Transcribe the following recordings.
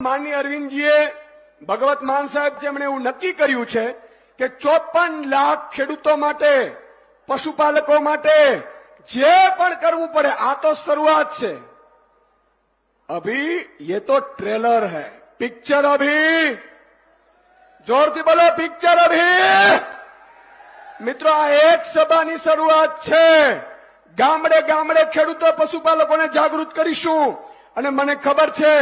માનનીય અરવિંદજીએ ભગવત માન સાહેબ જેમણે એવું નક્કી કર્યું છે કે 54 લાખ ખેડૂતો માટે પશુપાલકો માટે જે પણ કરવું પડે આ તો શરૂઆત છે। अभी ये तो ट्रेलर है, पिक्चर अभी जोर થી બોલો पिक्चर अभी। મિત્રો આ એક સભાની શરૂઆત છે। ગામડે ગામડે ખેડૂતો પશુપાલકોને જાગૃત કરીશું અને મને ખબર છે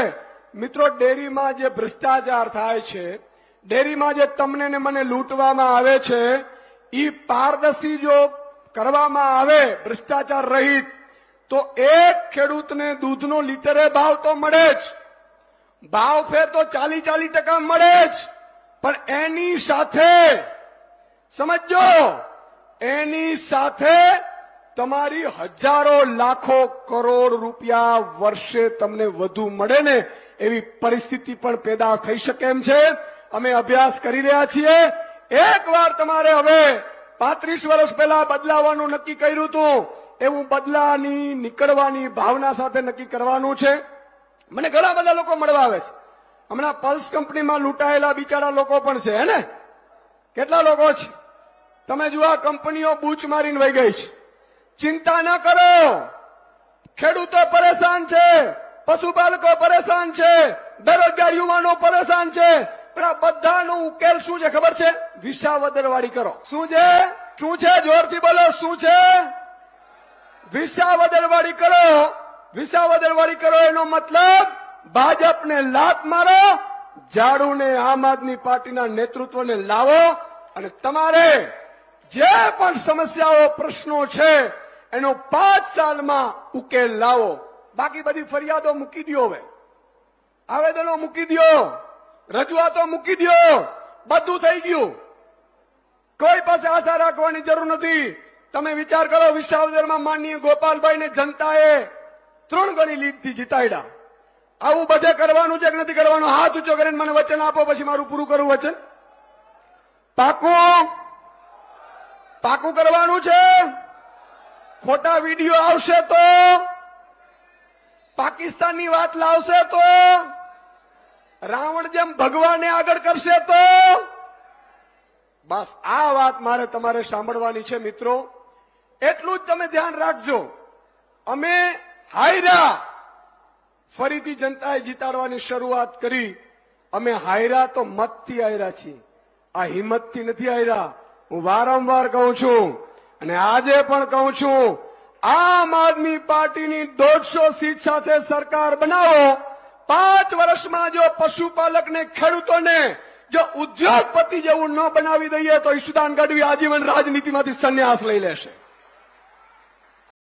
મિત્રો ડેરીમાં જે ભ્રષ્ટાચાર થાય છે, ડેરીમાં જે તમને ને મને લૂંટવામાં આવે છે ઈ પારદર્શી જો કરવામાં આવે ભ્રષ્ટાચાર રહિત તો એક ખેડૂતને દૂધનો લીટરે ભાવ તો મળે જ, ભાવ ફેર તો 40% મળે જ, પણ એની સાથે સમજો એની સાથે તમારી હજારો લાખો કરોડ રૂપિયા વર્ષે તમને વધુ મળે ને એવી પરિસ્થિતિ પણ પેદા થઈ શકે એમ છે। અમે અભ્યાસ કરી રહ્યા છીએ। એકવાર તમારે હવે 35 વર્ષ પહેલા બદલાવાનું નક્કી કર્યું હતું એવું બદલાની નીકળવાની ભાવના સાથે નક્કી કરવાનું છે। મને ઘણા બધા લોકો મળવા આવે છે। હમણાં પલ્સ કંપનીમાં લૂંટાયેલા બિચારા લોકો પણ છે, હે ને? કેટલા લોકો છે? તમે જુઓ આ કંપનીઓ બૂચ મારીને વહી ગઈ છે। ચિંતા ન કરો, ખેડૂતો પરેશાન છે, પશુપાલકો પરેશાન છે, બેરોજગાર યુવાનો પરેશાન છે, પણ આ બધાનો ઉકેલ શું છે ખબર છે? વિસાવદરવાળી કરો। શું છે? શું છે? જોરથી બોલો, શું છે? વિસાવદરવાળી કરો। વિસાવદરવાળી કરો એનો મતલબ ભાજપને લાત મારો, ઝાડુને આમ આદમી પાર્ટીના નેતૃત્વને લાવો અને તમારે જે પણ સમસ્યાઓ પ્રશ્નો છે એનો 5 સાલમાં ઉકેલ લાવો। બાકી બધી ફરિયાદો મૂકી દો, હવે આવેદનો મૂકી દો, રજૂઆતો મૂકી દો, બધું થઈ ગયું। કોઈ પાસે આશા રાખવાની જરૂર નથી। તમે વિચાર કરો, વિસાવદરમાં માનનીય ગોપાલભાઈને જનતાએ 3 ગણી લીડથી જીતાડ્યા। આવું બધે કરવાનું છે કે નથી કરવાનું? હાથ ઊંચો કરીને મને વચન આપો, પછી મારું પૂરું કરું વચન। પાકું પાકું કરવાનું છે? ખોટા વિડીયો આવશે તો, પાકિસ્તાનની વાત લાવશે તો, રાવણ જેમ ભગવાનને આગળ કરશે તો, બસ આ વાત મારે તમારે સાંભળવાની છે મિત્રો। એટલું જ તમે ધ્યાન રાખજો। અમે હાયરા, ફરીથી જનતાએ જીતાડવાની શરૂઆત કરી। અમે હાયરા તો મતથી હાયરા છીએ, આ હિંમતથી નથી હાયરા। હું વારંવાર કહું છું અને આજે પણ કહું છું, આમ આદમી પાર્ટીની 150 સીટ સાથે સરકાર બનાવો। 5 વર્ષમાં જો પશુપાલકને, ખેડૂતોને જો ઉદ્યોગપતિ જેવું ન બનાવી દઈએ તો ઈશુદાન ગઢવી આજીવન રાજનીતિમાંથી સંન્યાસ લઈ લેશે।